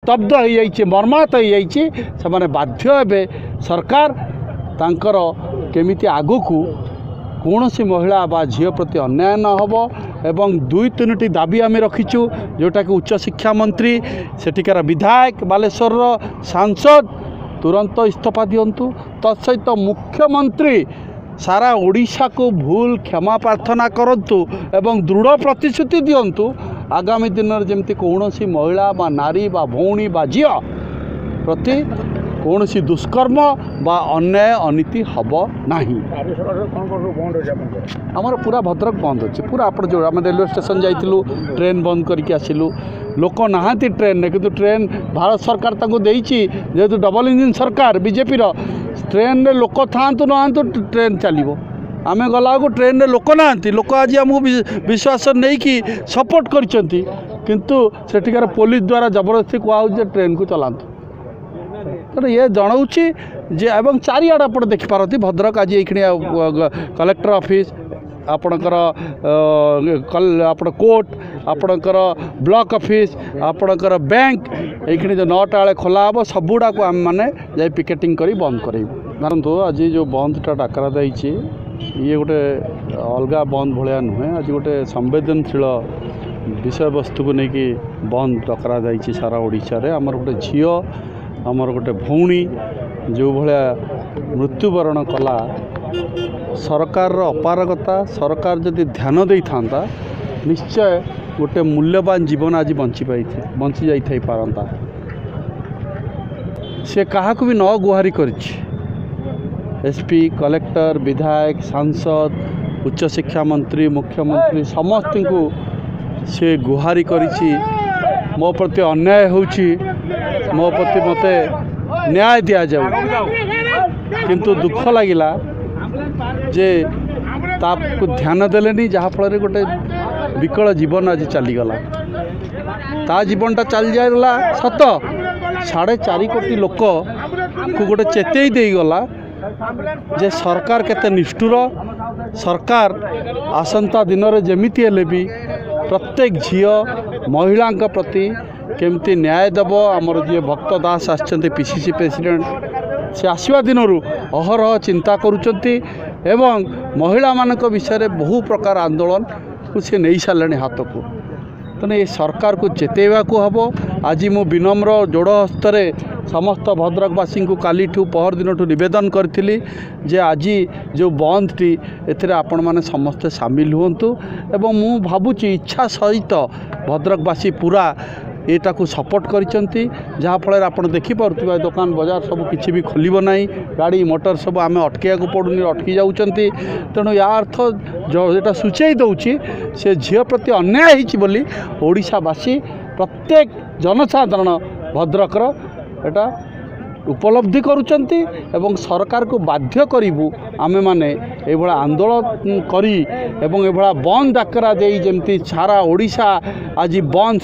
स्तब्ध हो जाइए मर्माहत हो जाइए से बाध्य हे सरकार तांकर केमिति आगु को कौन सी महिला बा झील प्रति अन्याय न हो एवं 2-3टी दाबी आम रखीचु जोटा कि उच्च शिक्षा मंत्री सेठिकार विधायक बालेश्वर सांसद तुरंत इस्तीफा दिंतु तत्सहित मुख्यमंत्री सारा ओडिशा को भूल क्षमा प्रार्थना करंतु एवं दृढ़ प्रतिश्रुति दिंतु आगामी दिन में जमती कौन सी महिला बा नारी बा भौणी बा झील प्रति कौन सी दुष्कर्म बा अन्याय अनीति हम ना आमर पूरा भद्रक बंद अच्छे पूरा आप जो आम रेलवे स्टेशन जाइलु ट्रेन बंद करके आसिलु लोक नहांती ट्रेन किंतु ट्रेन भारत सरकार ताको देइछि जेहेतु डबल इंजिन सरकार बीजेपी ट्रेन रे लोक थांतु नहांतु ट्रेन चलो आम गला को ट्रेन रे लोक नहांती लोक आज आमको विश्वास नहीं कि सपोर्ट करछंती किंतु सेठिकार पुलिस द्वारा जबरदस्ती कहूँ ट्रेन को चलातु तो ये जनाऊँगी जे एवं चारिआड आप देखिपारती भद्रक आज ये कलेक्टर ऑफिस आपणकर कोर्ट आपणकर ब्लॉक ऑफिस आपणकर बैंक ये जो 9टा बेले खोला हम सबुड़ा को आम मैंने जाई पिकेटिंग करी बंद करेंगे जानतु आज जो बंदटा डाकरा जाइए ये गोटे अलग बंद भाया नुहे आज गोटे संवेदनशील विषय वस्तु को लेकिन बंद डकरा जाइए सारा ओडिशा रे आमर गोटे झील आमर गोटे भौणी जो भाया मृत्युवरण कला सरकार अपारगता सरकार जदि ध्यान दे था निश्चय गोटे मूल्यवान जीवन आज बंची जाई पारंता से कहा भी न गुहारी कर एसपी कलेक्टर विधायक सांसद उच्च शिक्षा मंत्री मुख्यमंत्री समस्त को से गुहारी करिछि मो प्रति अन्याय होछि मो प्रति मते न्याय दिया जाऊ किंतु दुख लगिला जे ताको ध्यान देलेनी जहाँफल गोटे विकल जीवन आज चलीगला ता जीवनटा चली जाएगा सत 4.5 कोटी लोक को गोटे चेतई दे गला जे सरकार केते निष्ठुर सरकार आसंता दिन में जमीती हेले भी प्रत्येक झील महिला प्रति केमती न्याय देव आमर जी भक्त दास आछंती पीसीसी प्रेसिडेंट से आसवा दिन अहरह चिंता करुचंती एवं महिला मानक विषय बहु प्रकार आंदोलन को सी नहीं सारे हाथ को तेना ये सरकार को चेतेवा को हम आज मु विनम्र जोड़ हस्तरे समस्त भद्रकवासी को काली पहर दिन नवेदन करी जे आज जो बंद टी एथिरे आपण माने समस्ते सामिल हुंतु एवं मु भावुची इच्छा सहित भद्रकवासी पूरा एटा को सपोर्ट करिसंती जहाँफल आप देखिपे दुकान बाजार सब किसी भी खोल ना गाड़ी मोटर सब आम अटकैया को पड़ूनी अटकी जाऊँगी तेणु या अर्थ जो यहाँ सूचई दौची से झील प्रति अन्याय होली ओडिशावासी प्रत्येक जनसाधारण भद्रकर एटा उपलब्धि करुचंती एवं सरकार को बाध्य करूँ आमे माने ये आंदोलन करी एवं ये बंद डाकरा दे जमती सारा ओडिशा आज बंद